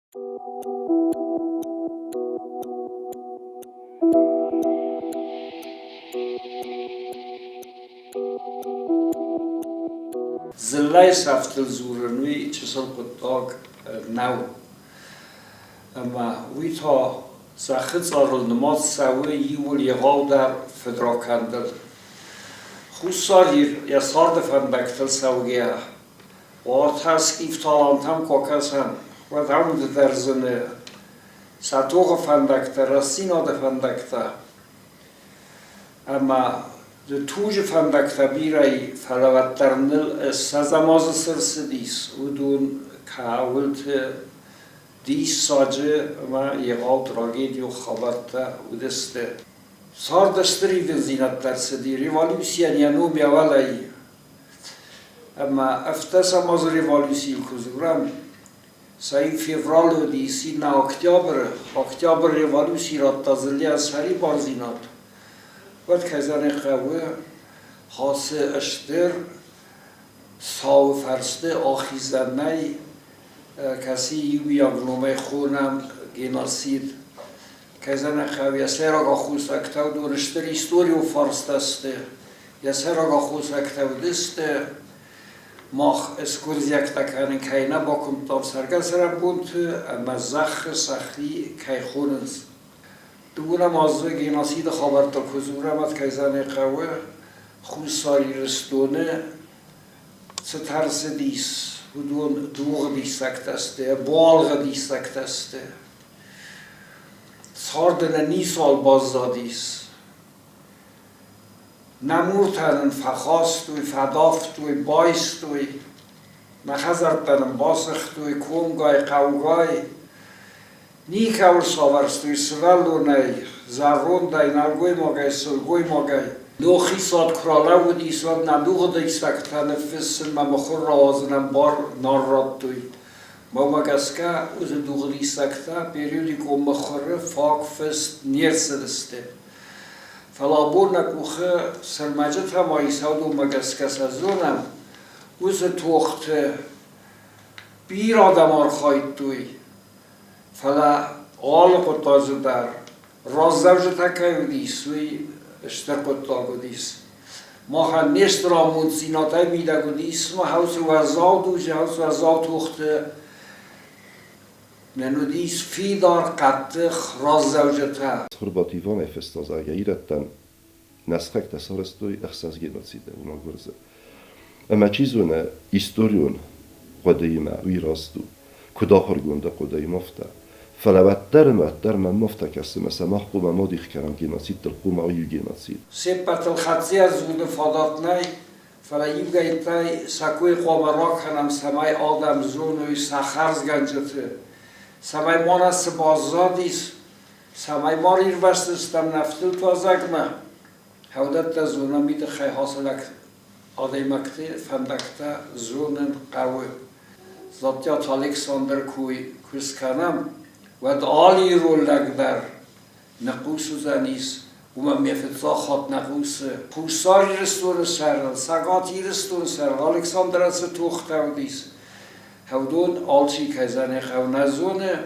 Zilai saftel zurenui chisel kutog now. We ta zachits arul namat sawe yul yegal dar fedrakandel. Khusar yasar defan baktel sawgia. Wat has iftalan tam kokasan. Wat hamd der zone satoge van bakter rasina defan bakter. De toege van baktabirai falavattarnil sazamaz sırsidis udun kavult dis sadece ama yegal tragediyo khabarta udeste sardastri zinat tersidi revolüsyon yanum yavalai ama aftasamaz revolüsyon kuzuram say fevral disi na oktyabr revolüsyon tazilya sari barzinat وقت کزان قوه خاص اشتر ساو فرسته آخیزنه کسی یوی اگنومه خونم گناسید کزان قوه یسر آگا خوز اکتاو دورشتر ایستوری و فرسته استه یسر آگا خوز اکتاو دسته ماخ اسکورز یک تکنن که نه با کمتاب سرگه سرم بونت اما زخ سخی که خوننز دونا مازه گناسید خبرت کزورم از کیزان قوه خوصاری رستونه سترس دیس و دوغ دیسکت استه بالغ دیسکت استه ساردن نی سال بازدادیس نمورتن فخاستوی فدافتوی بایستوی نخزرتن باسختوی کومگای قوگای نیک اور ساورستوی سوالو نی زرون دای نرگوی مگای سلگوی مگای نوخی ساد کرالا و دیساد ندوغ دیسک تنفسن ممخور رازنم بار ناراد توی مگسکه اوز دوغ دیسک تا پیریودی که مخوره فاک فست نیرسدسته فلابور نکوخه سرمجت هم آیساد و مگسکه سزونم اوز توخت بیر آدمار خواهید توی فلا آل قطاز در راز زوج تکایودیس وی اشتر قطاگودیس ما هم نشت را منزیناتای میدگودیس ما حوث وزاو دوجه حوث وزاو توخت ننودیس فی دار قطخ راز زوج تا Horvati van efesztazája iretten neszkek te szaresztói exszáz genocide una gurze. Ema csizone historion قديمة ويراستو كدا هرجوندا قداي مفتا فلا بتر من مفتا كسم سماح قوما موديخ كرام جناسيد القوما أو جناسيد سبت الخطية زود فضاتناي فلا يبقى إنتاي سكوي قوما راك هنم سماي آدم زونوي سخرز گنجته سماي مانا سبازاديس سماي مارير بستستم نفتل توازگما هودت زونا ميت خي حاصلك آدمکته فندکته زونن قوی زادیات الکساندر کوی کسکنم و دالی رو لگ در نقوس و زنیس و من میفتزا خات نقوس پوساری رستور سرل سگاتی رستور سرل الکساندر از توخته و دیس هودون آلچی که زنه خو نزونه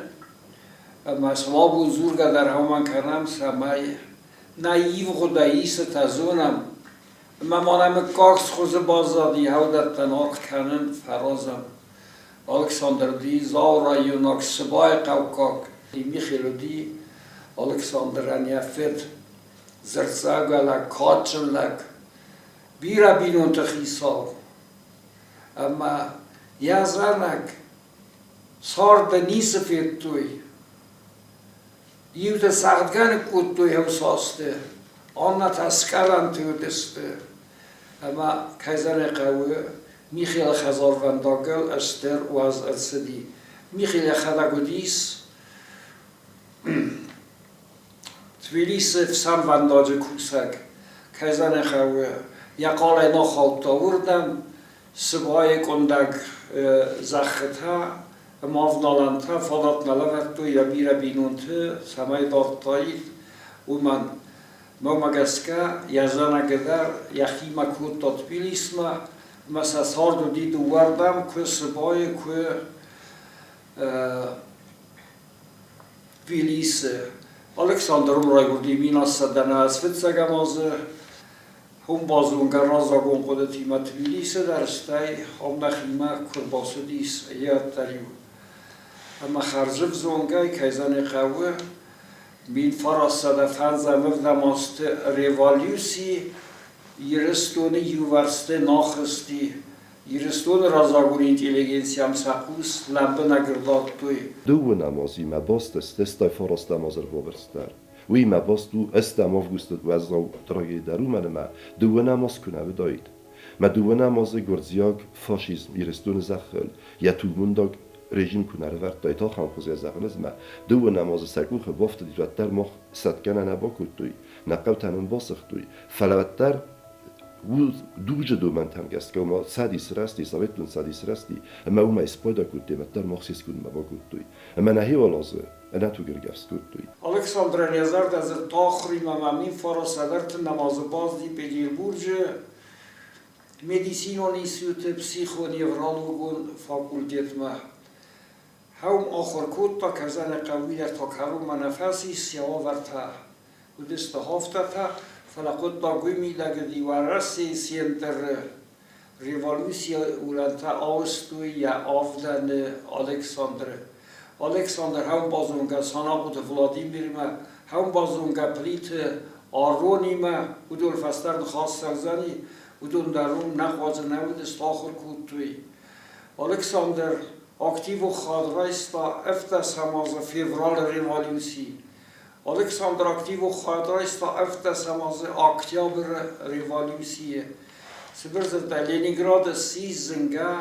مثلا بزرگ در همان کنم سمای نایو خداییس تزونم ممانم کاکس خوز بازدادی هودت تناق کنن فرازم الکساندر دی زاورا یوناک سبای قوکاک میخیلو دی الکساندر انیفت زرزاگلک کاتشلک بیرا بینون تخیصا اما یازرنک سارد نیس فیت توی یوت ساختگان کود توی حساسته آن تسکران توی دسته اما کیزن قوه میخیل خزارونداگل اشتر و از ارسدی میخیل خداگودیس تویلیس فسان ونداج کوسک کیزن قوه یقال اینا خالت آوردم سبای کندک زختا مافنالانتا فادات نلوکتو یا بیره بینونته سمای دارتایید و من مگسکه یزانه گدر یخی مکود تطبیلیسمه مسا ساردو دیدو وردم که سبای که Tbilisi. Alexander'um raygurdi minassa dana asfitsagamazı. هم بازونگر رازاگون قدرتی ما تبلیس درسته هم نخیمه کرباسو دیس یاد تریو اما خرجف زونگای کیزان قوه بین فراسده فنزه مفدماست ریوالیوسی یرستون یوورسته ناخستی یرستون رازاگون اینتلیگنسی هم سقوس لبه نگرداد توی دو نمازی ما باست استای فراسته مازر بابرستر وی ما باست دو استم آفگوست و از دراگی درو ما دو نماز کنه بدایید ما دو نماز گرزیاگ فاشیزم یرستون زخل یا تو مونداگ رژیم کنه رو ورد دایتا خم خوزی زخل از ما دو نماز سکوخ بافت دیرد در مخ ستکنه نبا کتوی نقل تنم باسخ توی فلوتر و دو جدو من تنگست که ما سادیس راستی سویتون سادیس راستی اما او ما اسپایدا کتی متر مخصیص کنم با کتوی اما نهی ولازه انا تو گرگفت کتوی Alexandre Nezard از تاخری ممامین فراسدرت نماز باز دی پدیربورج مدیسین و نیسیوت پسیخو نیورالوگون فاکولتیت ما هم آخر کود تا کزن قوی در تا کرو منفسی سیاه ورتا و دست هفته تا فلقود تا گویمی لگه دیوارسی سینتر ریوالوسی اولانتا آوستوی یا آفدن Alexander هم بازونگا سانا بود ولادیمیر ما هم بازونگا پلیت آرونی ما بودول فستر خاص سرزنی بودون درون نخواز نبود استاخر کود توی Alexander اکتیو خادرایستا افتس همازه فیورال ریوالیوسی Alexander اکتیو خادرایستا افتس همازه اکتیابر ریوالیوسیه سبرز در لینینگراد سیزنگا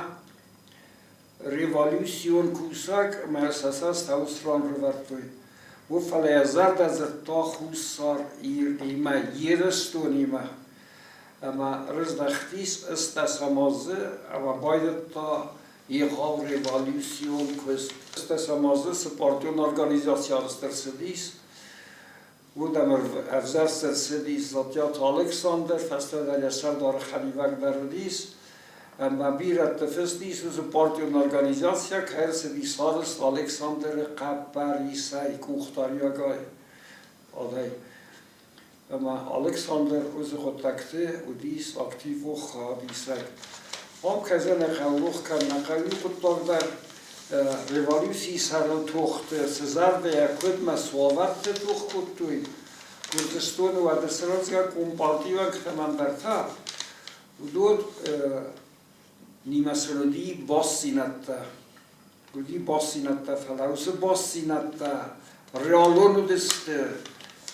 ریوالیوسیون کوساک مرساساست اوستران روارتوی و فلیزارد از تا خوصار ایما یرستونیما اما رزدختیس استاس همازه اما باید تا یخاو ریوالیوسیون کست استاس همازه سپارتیون ارگانیزاسیون استرسدیس و دمر افزار سرسدیس زاتیات Alexander فستر در یسر دار خلیوک بردیس اما بیرد تفسدیس و سپارتیون ارگانیزاسیا که هر سدی سارست Alexander قبریسای کوختاریا گای آدای اما Alexander از خود تکته و دیس اکتیو و خادیسای هم کزن قوروخ کن نقوی خود در ریوالیوسی سران توخت سزار ده یکود مسواورت توخ کود توی کردستون و دسرانزگا کمپارتیوان کتمان برتا و دود نیمه سرودی باسی نتا گودی باسی نتا فلاوس باسی نتا ریالونو دسته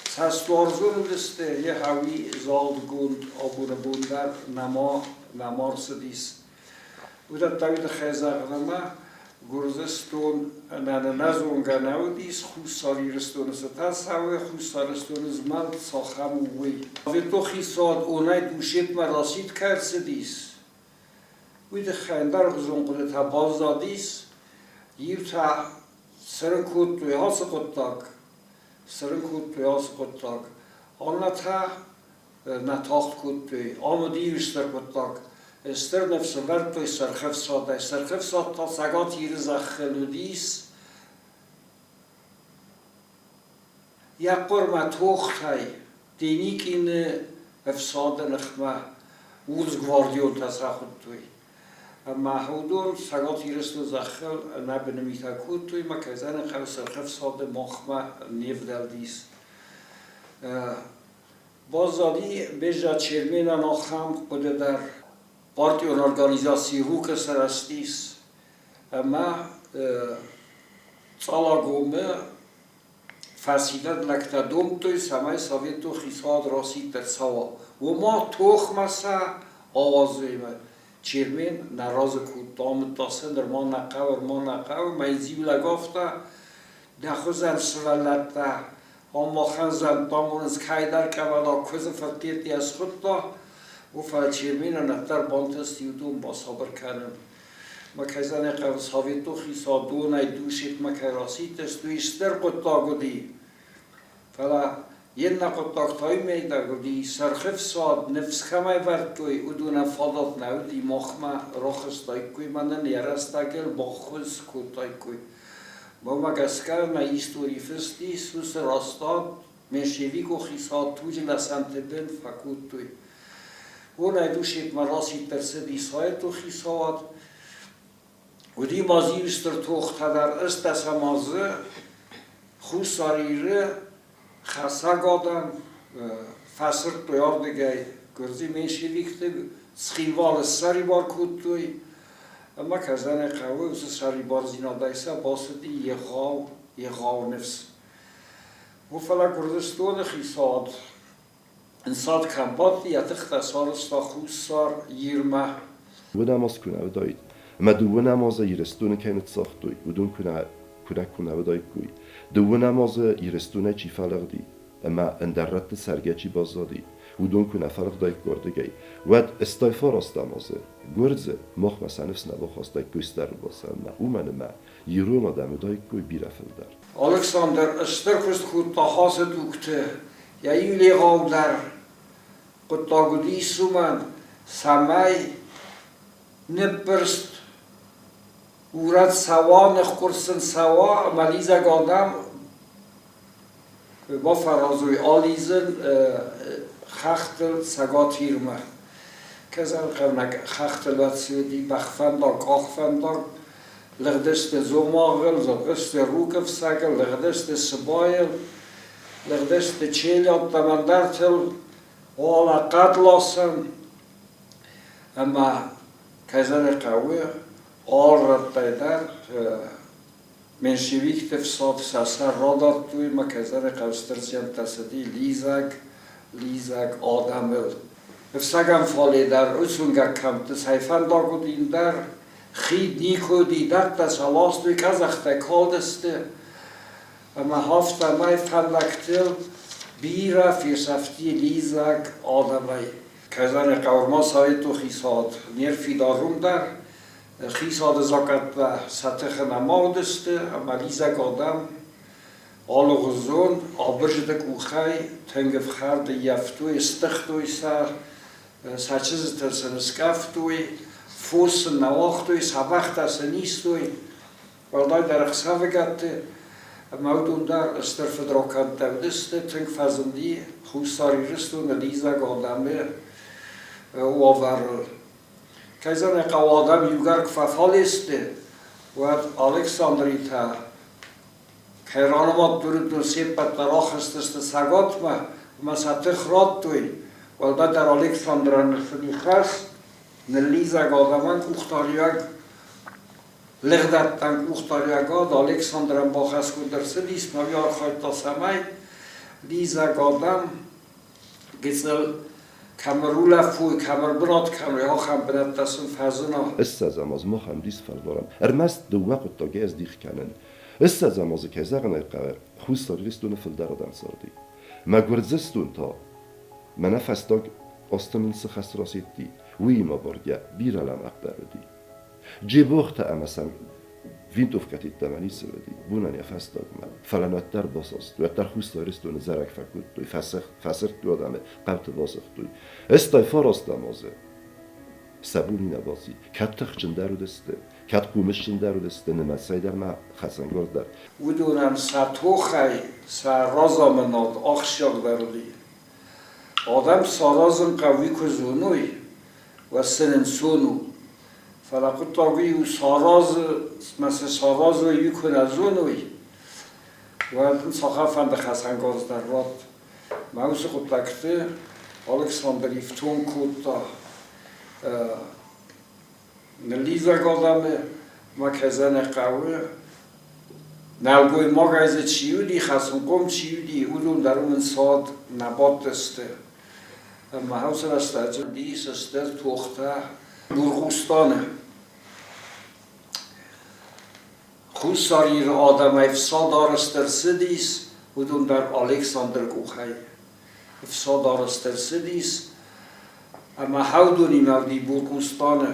سستوارزونو دسته یه هاوی زالد گوند آبونه بوندر نمار سدیس و در تاوید خیزاق نما گرزستون نزونگا نودیس خوصاری رستون ستاس هاوی خوصارستون زمال ساخم وی و تو خیصاد اونای دوشید مراسید کرد سدیس وی ده خیندر غزون قده تا بازدادیس یو تا سرن کود توی هاس قدتاک آنها تا نتاخت کود توی آمدی وشتر قدتاک استر نفس ورد توی سرخف ساد تا سگات ییر زخلودیس یک قرمه توخت های دینیک این افساد نخمه وولز گواردیون تسرا خود توی اما هودون سگات یرستو زخل نبنمیتا کود توی ما کزن خو سرخف ساد مخمه نیف دلدیس بازدادی بجا چرمین ناخم قده در پارتیون ارگانیزاسی روک سرستیس اما سالا گومه فاسیدت لکتا دوم توی سمای سویتو خیصاد راسی ترساوا و ما توخ مسا آوازویمه چرمین نراز کود دامت تاسن در ما نقاور مایزیو لگافتا نخوزن سولتا اما خنزن تامونز کایدر که ولا کز فتیتی از خود تا و فالچرمین نتر بانتستی و دوم با صبر کنم ما کزن قوز هاویتو خیصا دونای دوشید ما که راسی تست و اشتر قطا گودی فلا یه نقطاک تای میده گودی سرخف ساد نفس خمای ورد کوی و دونه فادات نودی مخمه رخصتای کوی من نیرستا گل با خوز کتای کوی Mama gaskar na história festi sus rostad menshevik o khisat tuj la santeben fakutui. Ona dushit marasi terse sait o khisat. Udi mazivster tocht dar ist das amaze khusarire khasagadam fasr toyardegay gurzi menshevik te schival sari bar kutui. اما کزن قوی واسه سری بارزینا دایسا باسدی یه غاو نفس و فلا کردستون خیصاد انساد کمباتی یتخت سارستا خوصار یرمه و نماز کنه و دایید اما دو نماز یرستون کنت ساختوی و دون کنه و دایید کوی دو نماز یرستون چی فلق دی اما اندرت سرگچی بازادی و دون کنه فرق دایید گرده گی و استایفا راست نمازه گرزه مخ مثلا نفس نبا خواسته گوستر باسه اما او من یرون آدم دایید کوی بیرفل در Alexander Österkust خود تاخاز دوکته یا ایلی غاو در قد تاگودی سومن سمای نپرست ورد سوا نخکرسن سوا ملیزه گادم با فرازوی آلیزن خختل سگات هیرمه کزن قبنک خختل وات سویدی بخفندار کاخفندار لغدست زوماغل لغدست روکف سگل لغدست سبایل لغدست چیلیات تمندرتل والا قدلاسن اما کزن قوی آل رد در منشویک تفساد سسر را داد توی ما کزن قوسترسیم تصدی لیزک آدمل افسگم فالی در اصونگا کمت سیفن داگودین در خید نیکو دیدر دست حواست توی کزخته کادسته اما هفته مای فندکتل بیره فیرسفتی لیزک آدمی کزن قورما سایت و خیصاد نیر فیداروم در خیصاد زاکت و سطح نمادسته اما لیزک آدم آل غزون آبرجدک اوخی تنگف خرد یفتوی استختوی سچز ترسنسکفتوی فوس نواختوی سبخت اسنیستوی والدای در اخصافه گته مودون در استرف دراکت دودسته تنگ فزندی خوستاری رستو نلیزک آدمه او آورل کیزن قوادم یوگر کفافالیسته و الکساندری تا کیرانمات دور سیپت در آخستست سگات ما سطح راد توی والده در الکساندران نفنی خست نلیزک آدمان اختاریاگ لغدت تنگ اختاریاگاد الکساندران با خست کن درسه لیست مویار خواهد تا سمای لیزک آدم گیزل کمرول فوی کمر برات کمری ها خم برد دستم فزنا استازم از ما هم دیس فردارم ارمست دو وقت تا گز دیخ کنن استازم از که زغن قوه خوستاری رستون فلدر آدم سردی ما گرزستون تا من فستاگ آستمن سخست راسید دی وی ما برگه بیرالم اقدر دی جیبوخت امسم وینتوف کتید تمانی سردی بونن یا فستاگ من فلانات در باساست و در خوستاری رستون زرک فکود توی فسخت تو آدمه قبط باسخت توی استای فراست نمازه سبونی نبازی کت تخچن در رو دسته کت قومشن در رو دسته نمسای در ما خسنگار در و دونم سطوخی سرازا مناد آخشیاق دردی آدم سارازم قوی کزونوی و سنن سونو فلقود تاوی و ساراز مثل ساراز و یکن ازونوی و این ساخفند خسنگاز در راد موز خود تکته الکساندر ایفتون کود تا نلیزک آدمه ما کزن قوی نلگوی ما گایزه چیودی خسن قم چیودی اولون در اون ساد نبات دسته اما حوصل استاجه دیس استر توخته برغوستانه خوستاری را آدم افسادار استرسدیس اولون در الکساندر گوخی افسادار استرسدیس اما حودونی مودی برغوستانه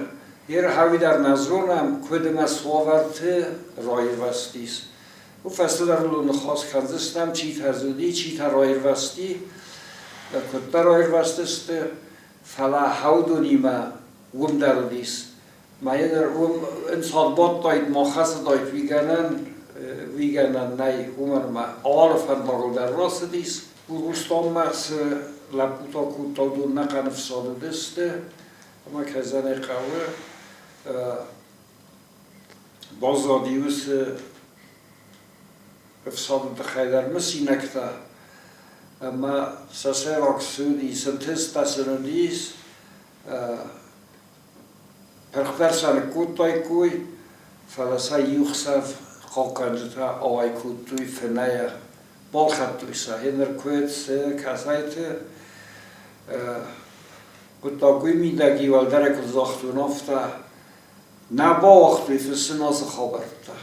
هر هاوی در نظرونم کدم از سواورته رای وستیس و فصل در لون خاص کنزستم چی ترزودی چی تر رای وستی کد رای وستسته فلا حودونی ما وم دردیس ما یه در وم انسان باد داید ما خاص داید ویگنن wiegen nej humor ma alle van bagel der rossedis burustom mas la puto kuto do na kan fsode deste ama kazane qawe bazadius fsode de khayder mesinekta ama saserok sudi sentista senodis perversan kutoy kuy falasa yuxsav qoqanjta away kutoy fenaya bolkhatuysa hener kwets kasaite kutoy midagi valdare kuzachtunofta na bochtu fsnos khabarta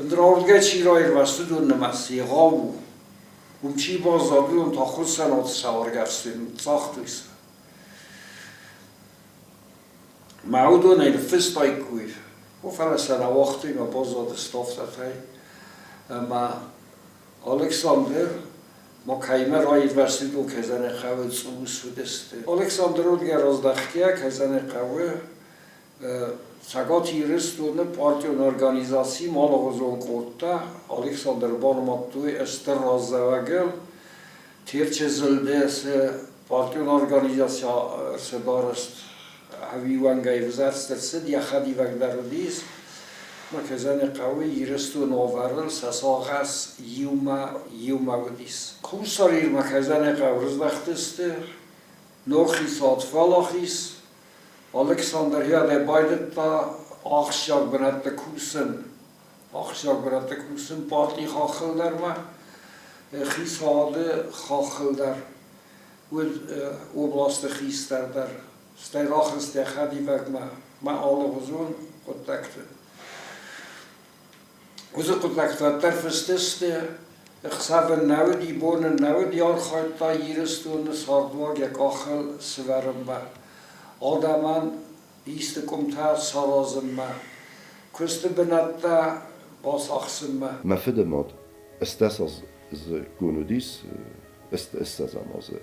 ndrorge chiroir vastudun namasi gawu umchi bazadun ta khudsanot sawargarstin tsachtuisa معودون این فستای کوی و فرستن وقتی ما بازاد استفاده های ما الکساندر ما کایمه رای ورسید و کزن خواه سوس ودسته الکساندر رو دیگر از دختیه کزن خواه سگاتی رستونه پارتیون ارگانیزاسی مال غزون کرده الکساندر بارماتوی استر رازدوگل تیرچه زلده سه پارتیون ارگانیزاسی سدارست هویوانگای وزارت سد یا خدی وقدردیس مکزن قوی یرستو نوارل ساساغس یوما ودیس کوساریر مکزن قورز دختسته نوخی سات فلاخیس الکساندر هیاده بایدت تا آخشاق بنات کوسن پارتی خاخل در ما خیس هاده خاخل در و اوبلاست خیس در Stijlachens der Gadi maar alle gezond contacten. Onze contacten ter versteste, ik zei nou die bonen nou die al gaat daar hier stonden, zwaar je kachel zwermen. Aldaman is komt haar salazen maar. Kuste benata was achsen maar. ما في دماد استاس گونودیس استاس امازه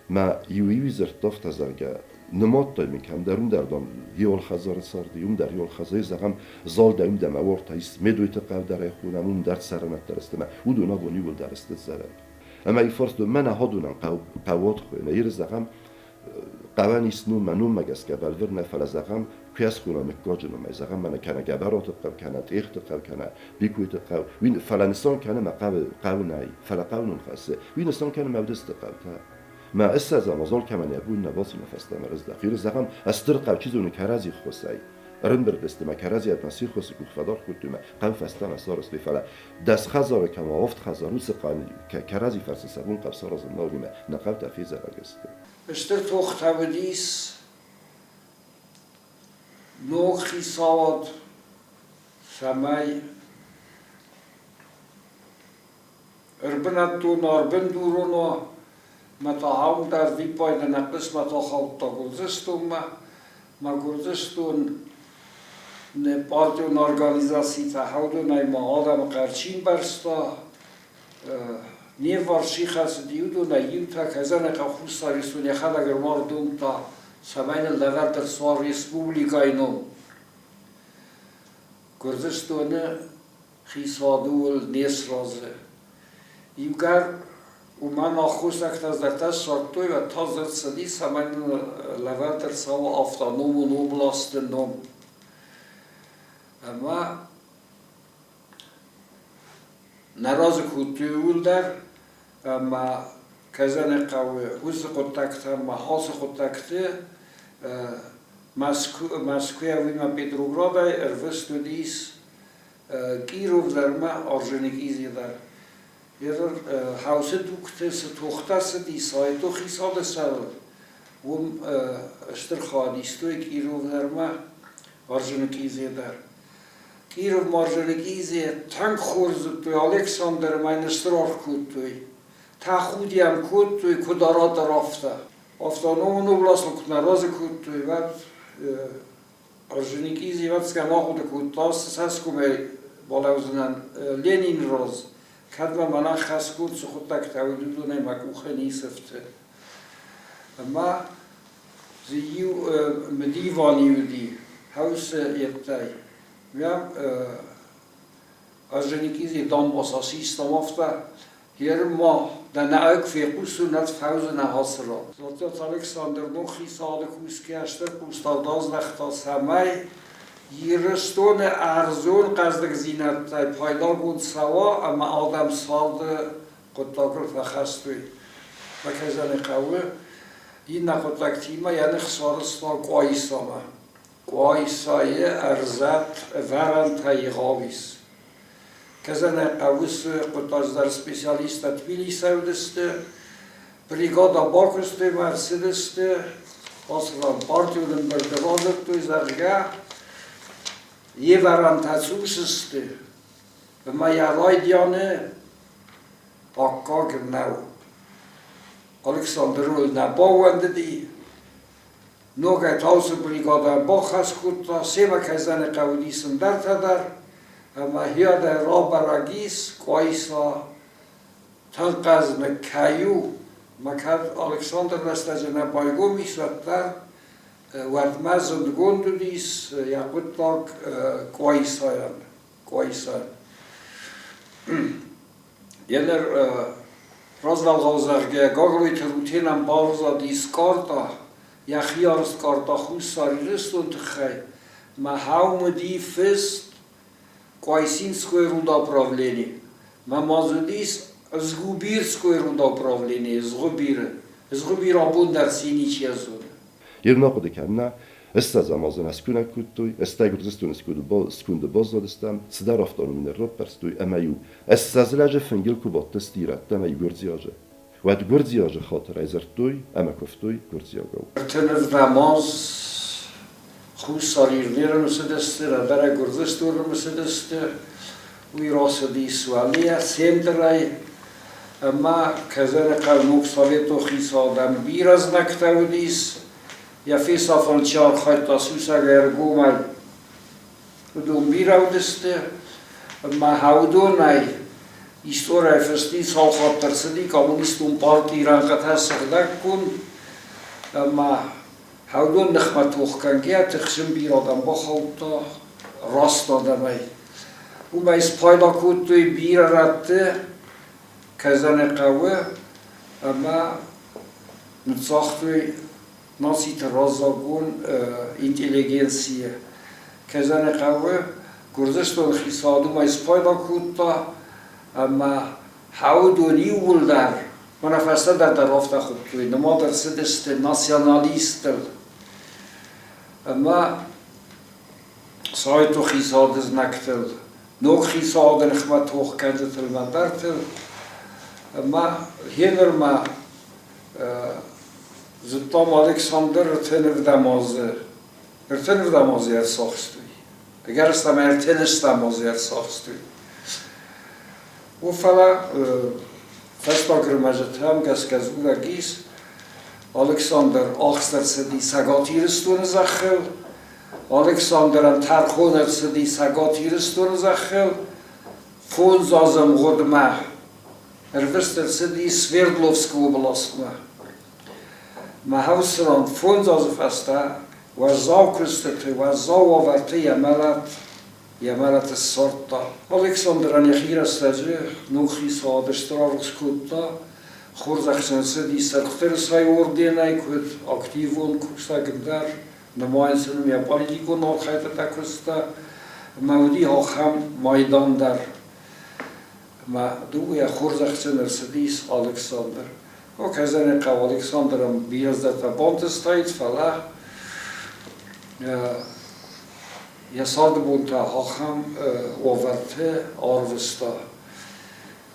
ما یویی زرتافت از درگه نماد تا میکنم درون دردان یال خزار سردیم در یال خزای زغم زال دایم دم آورد تایست مدویت قو در خونمون درد سرنت درست ما او دونا بونی ول درست زره اما ای فرض دو من هادونم قوات خوینه ایر زغم قوانی سنو منو مگس که بالور نفل زغم کیس خونم کاجنو می زغم من کنه گبرات قو کنه تیخت قو کنه بیکویت قو وین فلانستان کنه ما قو نای فلقون خاصه وین استان کنه مودست قو تا ما استازم ازال کمان یبون نباسی نفسته مرز دخیر زغم استر قو چیزونی کرازی خوسای رن بردست ما کرازی ادناسی خوس کو خدار خودت ما قو فستان اسارس بفلا دست خزار کما افت خزارو سقانی که کرازی فرس سبون قو سار از ناوی ما نقل تفیز راگست استر توخت هودیس نوخی سواد سمای اربنت تو ناربن دورونو متاهم در دیپای نقص متا خالتا گذشتم ما گذشتم نه پارتیون ارگانیزاسی تحول نه ما آدم قرچین برستا نه ورشی خاص دیودو نه یوم تا کزن قفوس ساریسون یخد اگر مردم تا سبین لور در سوار ریسپوبلیکای نو گذشتم خیسادول نیس رازه یوگر و من آخوز اکت از درتش شرطوی و تا زرد سدیس همین لول در سوا آفتانوم و نوم لاست نوم اما نراز کتیول در اما کزن قوی حوز قطکت اما حاس قطکت مسکوی اویما پیتروگراد اروستو دیس گیروف در ما آرژنیکیزی در Eerder housen doektes tochtasse die zei toch iets anders zelf. Om sterkhadis toe Kirov derma Arjunikize daar. Kirov Marjunikize tank khorz toe Alexander mijn straar kut toe. Ta khudiyam kut toe kudarat rafta. Aftanon oblast kut naraz kut toe wat Arjunikize wat skanach de kut tas saskume balauzunan Lenin roz. کدوم من خاص کرد سخت تک تولید نمی‌کنه نیسته. اما زیو مدیوانی ودی هاوس یتای. ویم Als dan assassist ofta hier ma dan ook fecus nat fauzen hasra. Zodat Alexander nog sale kuskester kustadas lachta samai یرستون ارزون قصد زینت پایدار بود سوا اما آدم سال قطاقر فخستوی و کزن قوه این نقطلق تیما یعنی خسارستا قوایساما قوایسای ارزت ورن تایقاویس کزن قویس قطاز در سپیسیالیست تبیلی سودسته بریگادا باکسته مرسدسته اصلا پارتیودن بردرازت توی زرگه یه ورم تسوسسته و ما یارای دیانه آقا گرنو Alexander رو نباونده دی نوگه تاوسو بریگاده باخست کتا سیما کزن قودیسم در تدر اما هیاده را براگیس قایسا تنقز مکیو مکد Alexander رسته نبایگو میشود در وردمزند گوندو دیس یا قطلاق قوایساین یعنی رازوال غوزرگه گاگوی تروتینم بارزا دیس کارتا یا خیارست کارتا خوش ساری رستون تخی ما هاوم دی فست قوایسینسکوی روندا پراولینی ما مازودیس زغوبیرسکوی روندا پراولینی زغوبیر آبون در سینی چی ازونه Jednako dekana, esta zamazana skuna kutuj, esta grzestun skunde bozdadistam, sda raftanum in roperstuj, amayu, esta zlaje fengil kubat stirat, amayu gurziaje. Wad gurziaje khater ezertuj, amakoftuj gurziagaw. Tenez namaz khus sarirnir mesedeste, radara gurzestur mesedeste, uy rasadi swaliya semdray ama kazan qalmuk saveto khisadam biraz naktawdis Ja vissa van tjaar gaat als usager gomal. We doen bieraudeste, maar houden hij. Historie versties al gaat er zitten, communistische partij aan het hassen gedaan kon. Maar houden nog maar toch kan gaan, toch zijn bier dan behouden, rasta daarmee. Hoe bij spijla komt de bier ratte, kazane kauwe, maar met zachte ناسیت رازاگون اینتلیگنسیه که زن قوه گرزشتون خیصادو ما اسپایدا کودتا اما حودونی ولدر من افسته در رافته خوب توی نما در سدست ناسیونالیست اما سایتو خیصادز نکتل نو خیصاد نخمت hoog کنجتل من درتل اما هینر ما زدتام Alexander ertenir damazı ersakstui. Eğer istem erteniş damazı ersakstui. O fala festagırmacet hem geskez ura gis Alexander axter sedi sagatiristun zakhel Alexander'ın tarxoner sedi sagatiristun zakhel fon zazım godma ervester sedi Sverdlovsk oblastma ما هاوسران فونز از فسته و زاو کرستتی و زاو آورتی یمالت سرطا Alexander'ın یخیر استجه نوخی سادشترارکس کودتا خورزخشنسه دی سرختر سای اوردینای کود اکتیوون کشتا گندر نماینسنم یا پالیتیکون آخایت تکستا مودی آخم مایدان در ما دو یا خورزخشنسه دیس Alexander Ook hij zei dat Alexander een bier dat de bondestijd verlaat. Je zal de bond hoogam over te arvesta.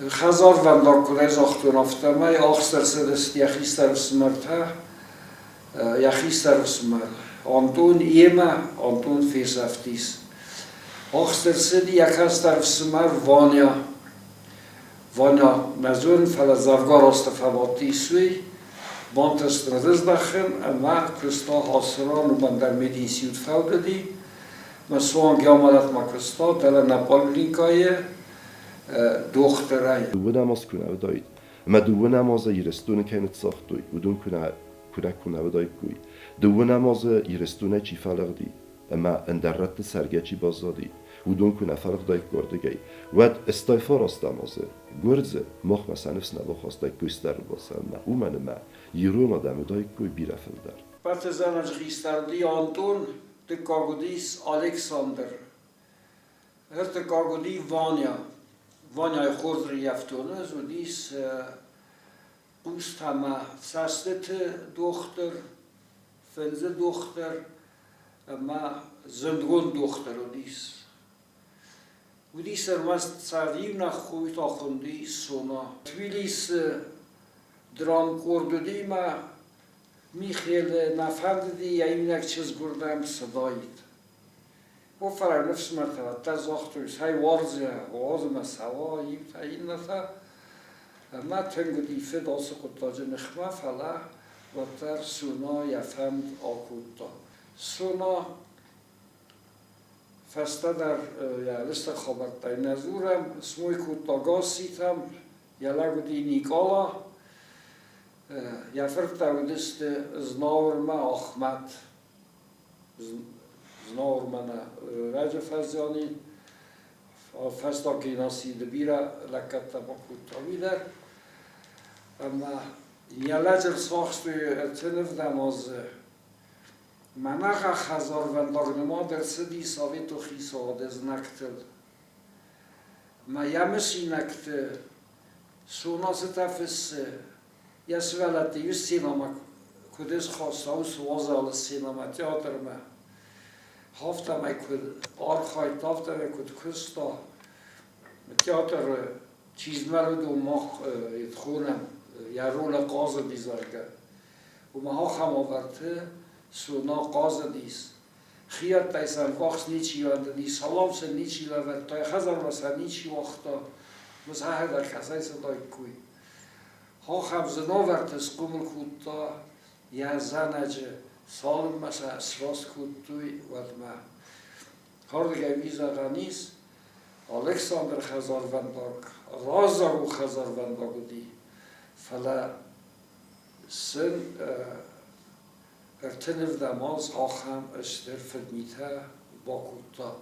Gezar van de college achter afte mij achter ze dus die gisteren smert ja gisteren smert. Anton Ema Anton Fesaftis. Achter ze die gisteren smert Vanya. Vanya mezun fel zavgar astafavati sui, bantest razdachen, ama Krista hasran uban der medisiut faudadi, ma soan gamalat ma Krista tele Napolinkaye dochterei. Du namaz kuna vdait, ma du namaz yirestun kenet saxtoy, udun kuna vdait kuy. Du namaz yirestun chi falardi, ama endarrat sergachi bazadi. و دون کنه فرق دای گردگی ود استایفار استامازه گردزه مخ مثلا نفس نبا خواستای پوستر باسن نه او من ما یرون آدم دای کوی بیرفل در Partizanaj Ristardi Anton, de Kagodis Alexander. Het de Kagodi Vanya. Vanya Khordri Yaftone, zo dies Boost Hama Sastete dochter, Fenze dochter, ma Zendron dochter, dies. و dies was Tsaviv nach Khoit Achundi Sona. Twilis Dram Kordodi ma میخیل نفهمدی یا این یک چیز گردم صدایید و فرار نفس مرتبه تزاختویس های وارزه وازم سوا یب تا این نتا ما تنگ دیفه داس قطاج نخمه فلا و تر سونا یفهمد آکوتا سونا فسته در یا لست خبرتای نزورم اسموی کوتاگاه سیتم یا لگو دی نیکالا Я vertrouwde Znaurma Ahmad, Znaurmana Rajafazani, Festaki Nasi de Bira, Lakata Bakut Avider. Maar je leger zwachtst u het zelf dan als Managa Hazar van Dagnema der Sidi Savito Gisa des Naktel. Maar ja, misschien nakte, zoals het even Я свалати ю синема, кудись хосав свозал синема театр ме. Хафта ме куд архай тафта ме куд куста. Театр чизмер дو мах итхунем я рول قاز دیزارگه. و ما هم آورده سونا قاز دیس. خیات تایسان وقت نیچی وند دی سلام سن نیچی لور تای خزر واسه نیچی وقتا مزه در کسای صدای کوی. ها خبزناورت از قمل کودتا یا زنجه سالم مثلا اسراس کودتوی ودمه هردگه ویزا غنیس الکساندر خزارونداک رازارو خزارونداگو دی فلا سن ارتنف دماز ها خم اشتر فدمیته با کودتا